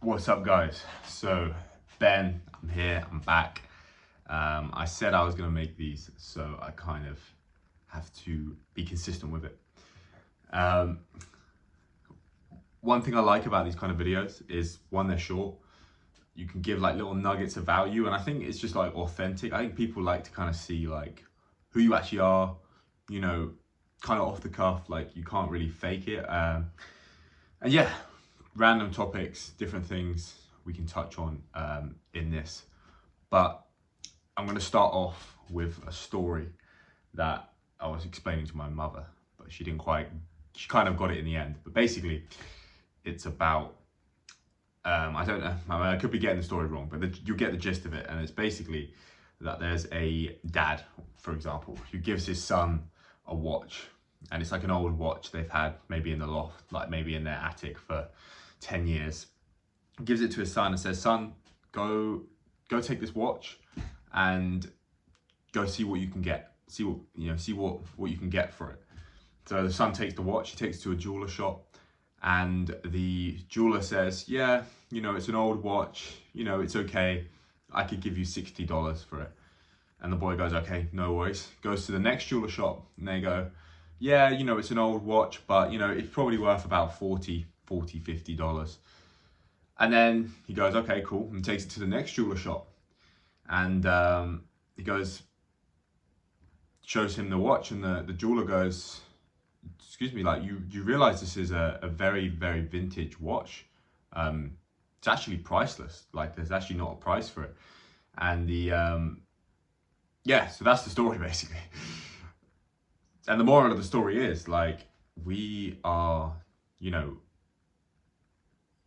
What's up, guys? So Ben, I'm here, I'm back. I said I was gonna make these, so I kind of have to be consistent with it. Um, One thing I like about these kind of videos is, one, they're short. You can give like little nuggets of value, and I think it's just like authentic. I think people like to kind of see like who you actually are, you know, kind of off the cuff, like you can't really fake it. And yeah, random topics, different things we can touch on in this. But I'm going to start off with a story that I was explaining to my mother, but she kind of got it in the end. But basically, it's about, I don't know, I could be getting the story wrong, but you'll get the gist of it. And it's basically that there's a dad, for example, who gives his son a watch. And it's like an old watch they've had maybe in the loft, like maybe in their attic for 10 years. Gives it to his son and says, son, go take this watch and go see what you can get. See what you can get for it. So the son takes the watch, he takes it to a jeweler shop, and the jeweler says, yeah, it's an old watch, it's okay. I could give you $60 for it. And the boy goes, okay, no worries. Goes to the next jeweler shop and they go, yeah, it's an old watch, but it's probably worth about $50. And then he goes, okay, cool, and takes it to the next jeweler shop. And he goes, shows him the watch, and the jeweler goes, excuse me, like you realize this is a very, very vintage watch. It's actually priceless. Like there's actually not a price for it. And yeah, so that's the story basically. And the moral of the story is like, we are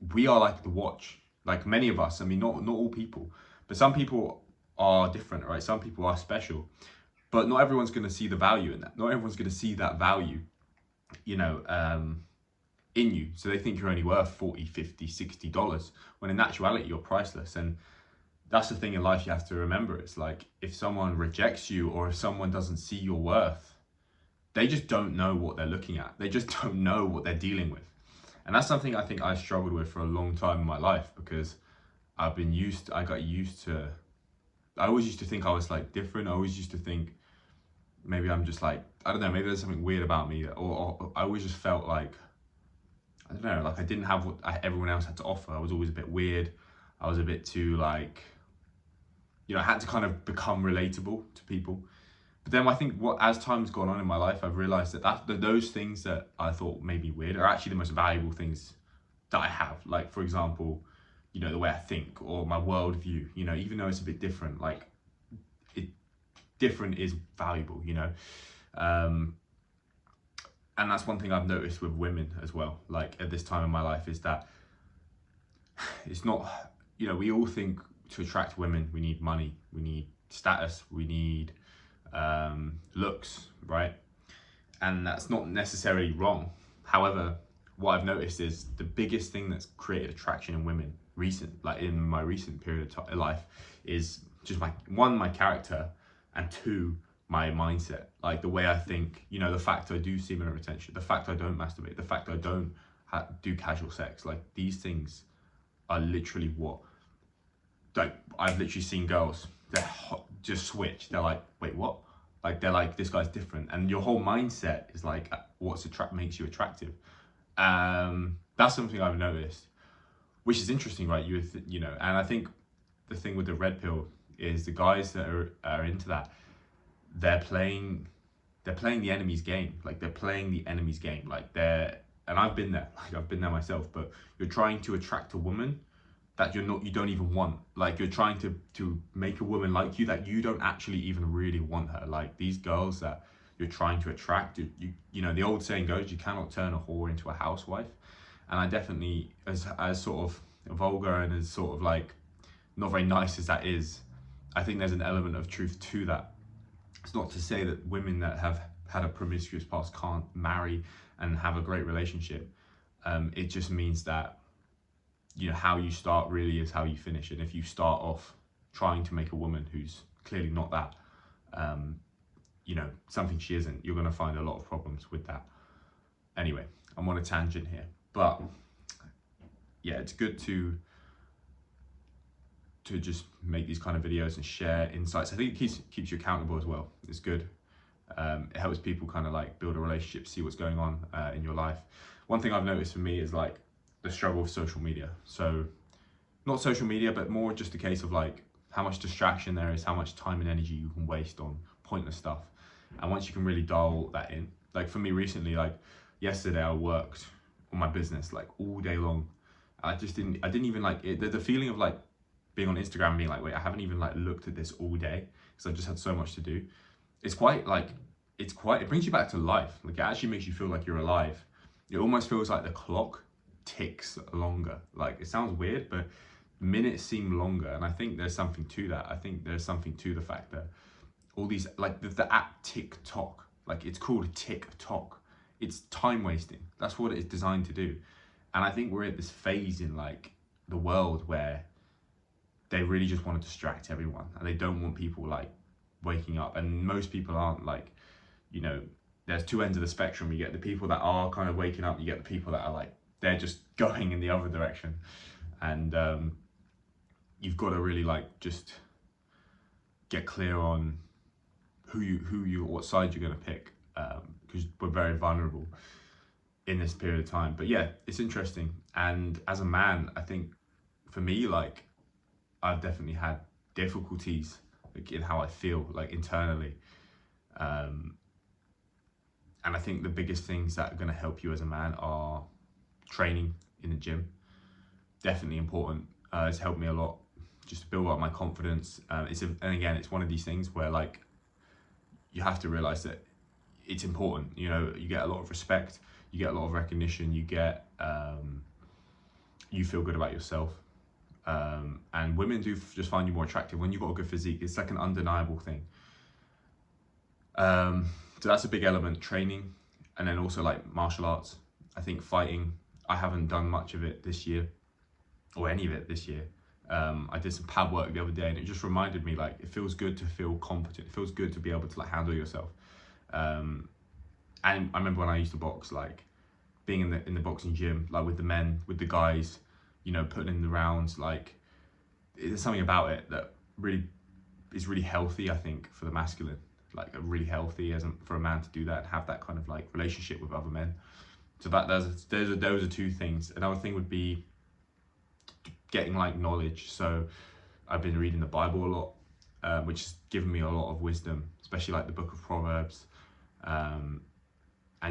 like the watch. Like many of us, I mean, not all people, but some people are different, right? Some people are special, but not everyone's going to see the value in that. Not everyone's going to see that value, in you. So they think you're only worth $40, $50, $60, when in actuality you're priceless. And that's the thing in life you have to remember. It's like, if someone rejects you or if someone doesn't see your worth, they just don't know what they're looking at. They just don't know what they're dealing with. And that's something I think I struggled with for a long time in my life, because I always used to think I was like different. I always used to think maybe I'm just like, I don't know, maybe there's something weird about me, or I always just felt like, I don't know, like I didn't have what everyone else had to offer. I was always a bit weird. I was a bit too like, I had to kind of become relatable to people. But then I think as time's gone on in my life, I've realized that those things that I thought made me weird are actually the most valuable things that I have. Like, for example, the way I think or my worldview, even though it's a bit different, like different is valuable, and that's one thing I've noticed with women as well. Like at this time in my life, is that it's not, we all think to attract women, we need money, we need status, we need looks, right? And that's not necessarily wrong. However, what I've noticed is the biggest thing that's created attraction in women in my recent period of life is just my character, and two, my mindset. Like the way I think, the fact I do semen retention, the fact I don't masturbate, the fact I don't do casual sex. Like these things are literally like I've literally seen girls, they're just switch. They're like, wait, what? Like they're like, this guy's different, and your whole mindset is like, makes you attractive. That's something I've noticed, which is interesting, right? And I think the thing with the red pill is the guys that are into that, they're playing the enemy's game. Like they're playing the enemy's game. And I've been there. Like I've been there myself. But you're trying to attract a woman that you don't even want. Like you're trying to make a woman like you that you don't actually even really want her. Like these girls that you're trying to attract, the old saying goes, you cannot turn a whore into a housewife. And I definitely, as sort of vulgar and as sort of like not very nice as that is, I think there's an element of truth to that. It's not to say that women that have had a promiscuous past can't marry and have a great relationship. It just means that how you start really is how you finish. And if you start off trying to make a woman who's clearly not that, something she isn't, you're going to find a lot of problems with that. Anyway, I'm on a tangent here, but yeah, it's good to to just make these kind of videos and share insights. I think it keeps you accountable as well. It's good. It helps people kind of like build a relationship, see what's going on in your life. One thing I've noticed for me is like the struggle with social media. So not social media, but more just a case of like how much distraction there is, how much time and energy you can waste on pointless stuff. And once you can really dial that in, like for me recently, like yesterday I worked on my business like all day long. I didn't even like it. The feeling of like being on Instagram and being like, wait, I haven't even like looked at this all day because I just had so much to do. It's quite like, it brings you back to life. Like it actually makes you feel like you're alive. It almost feels like the clock ticks longer. Like it sounds weird, but minutes seem longer. And I think there's something to that. I think there's something to the fact that all these, like the app TikTok, like it's called TikTok. It's time wasting. That's what it's designed to do. And I think we're at this phase in like the world where they really just want to distract everyone and they don't want people like waking up. And most people aren't like, you know, there's two ends of the spectrum. You get the people that are kind of waking up, you get the people that are like, they're just going in the other direction. And you've got to really like just get clear on what side you're going to pick, because we're very vulnerable in this period of time. But yeah, it's interesting. And as a man, I think for me, like I've definitely had difficulties like in how I feel like internally. And I think the biggest things that are going to help you as a man are training in the gym. Definitely important. It's helped me a lot just to build up my confidence. And again, it's one of these things where like you have to realize that it's important. You know, you get a lot of respect, you get a lot of recognition, you get you feel good about yourself. And women do just find you more attractive when you've got a good physique. It's like an undeniable thing. So that's a big element, training, and then also like martial arts. I think fighting, I haven't done much of it this year, or any of it this year. I did some pad work the other day and it just reminded me like it feels good to feel competent. It feels good to be able to like handle yourself. And I remember when I used to box, like being in the boxing gym, like with the men, with the guys, you know, putting in the rounds, like there's something about it that really is really healthy, I think, for the masculine. Like really healthy for a man to do that and have that kind of like relationship with other men. So those are two things. Another thing would be getting like knowledge. So I've been reading the Bible a lot, which has given me a lot of wisdom, especially like the book of Proverbs. And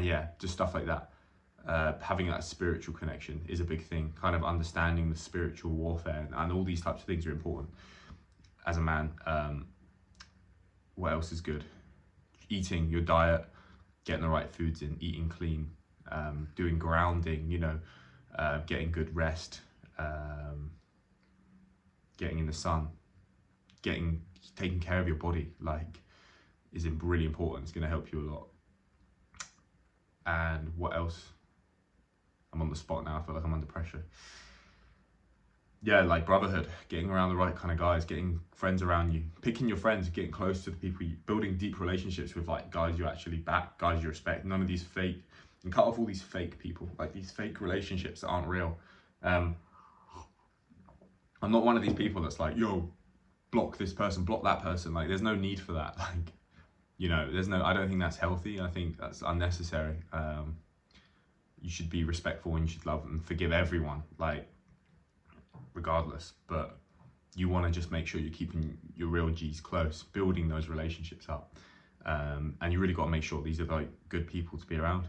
yeah, just stuff like that. Having that spiritual connection is a big thing. Kind of understanding the spiritual warfare and all these types of things are important as a man. What else is good? Eating, your diet, getting the right foods in, eating clean, doing grounding, you know, getting good rest, getting in the sun, taking care of your body, like, is really important. It's going to help you a lot. And what else? I'm on the spot now. I feel like I'm under pressure. Yeah, like brotherhood, getting around the right kind of guys, getting friends around you, picking your friends, getting close to the people, building deep relationships with like guys you actually back, guys you respect. None of these fake, and cut off all these fake people, like these fake relationships that aren't real. I'm not one of these people that's like, yo, block this person, block that person. Like, there's no need for that. Like, you know, I don't think that's healthy. I think that's unnecessary. You should be respectful and you should love and forgive everyone, like, regardless. But you want to just make sure you're keeping your real G's close, building those relationships up. And you really got to make sure these are like good people to be around.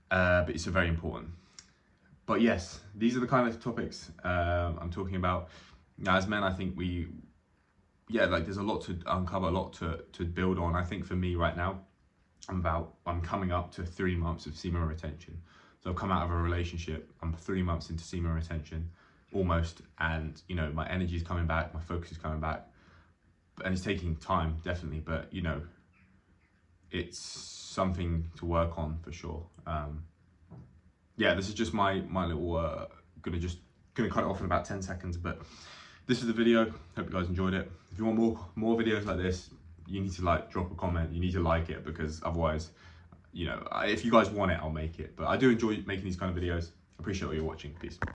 But it's very important. But yes, these are the kind of topics I'm talking about. Now, as men, I think there's a lot to uncover, a lot to build on. I think for me right now, I'm coming up to 3 months of semen retention. So I've come out of a relationship, I'm 3 months into semen retention, almost, and you know, my energy is coming back, my focus is coming back, and it's taking time, definitely, but you know, it's something to work on for sure. Yeah, this is just my little, gonna cut it off in about 10 seconds, but this is the video. Hope you guys enjoyed it. If you want more videos like this, you need to like drop a comment, you need to like it, because otherwise, you know, if you guys want it, I'll make it. But I do enjoy making these kind of videos. Appreciate all you're watching. Peace.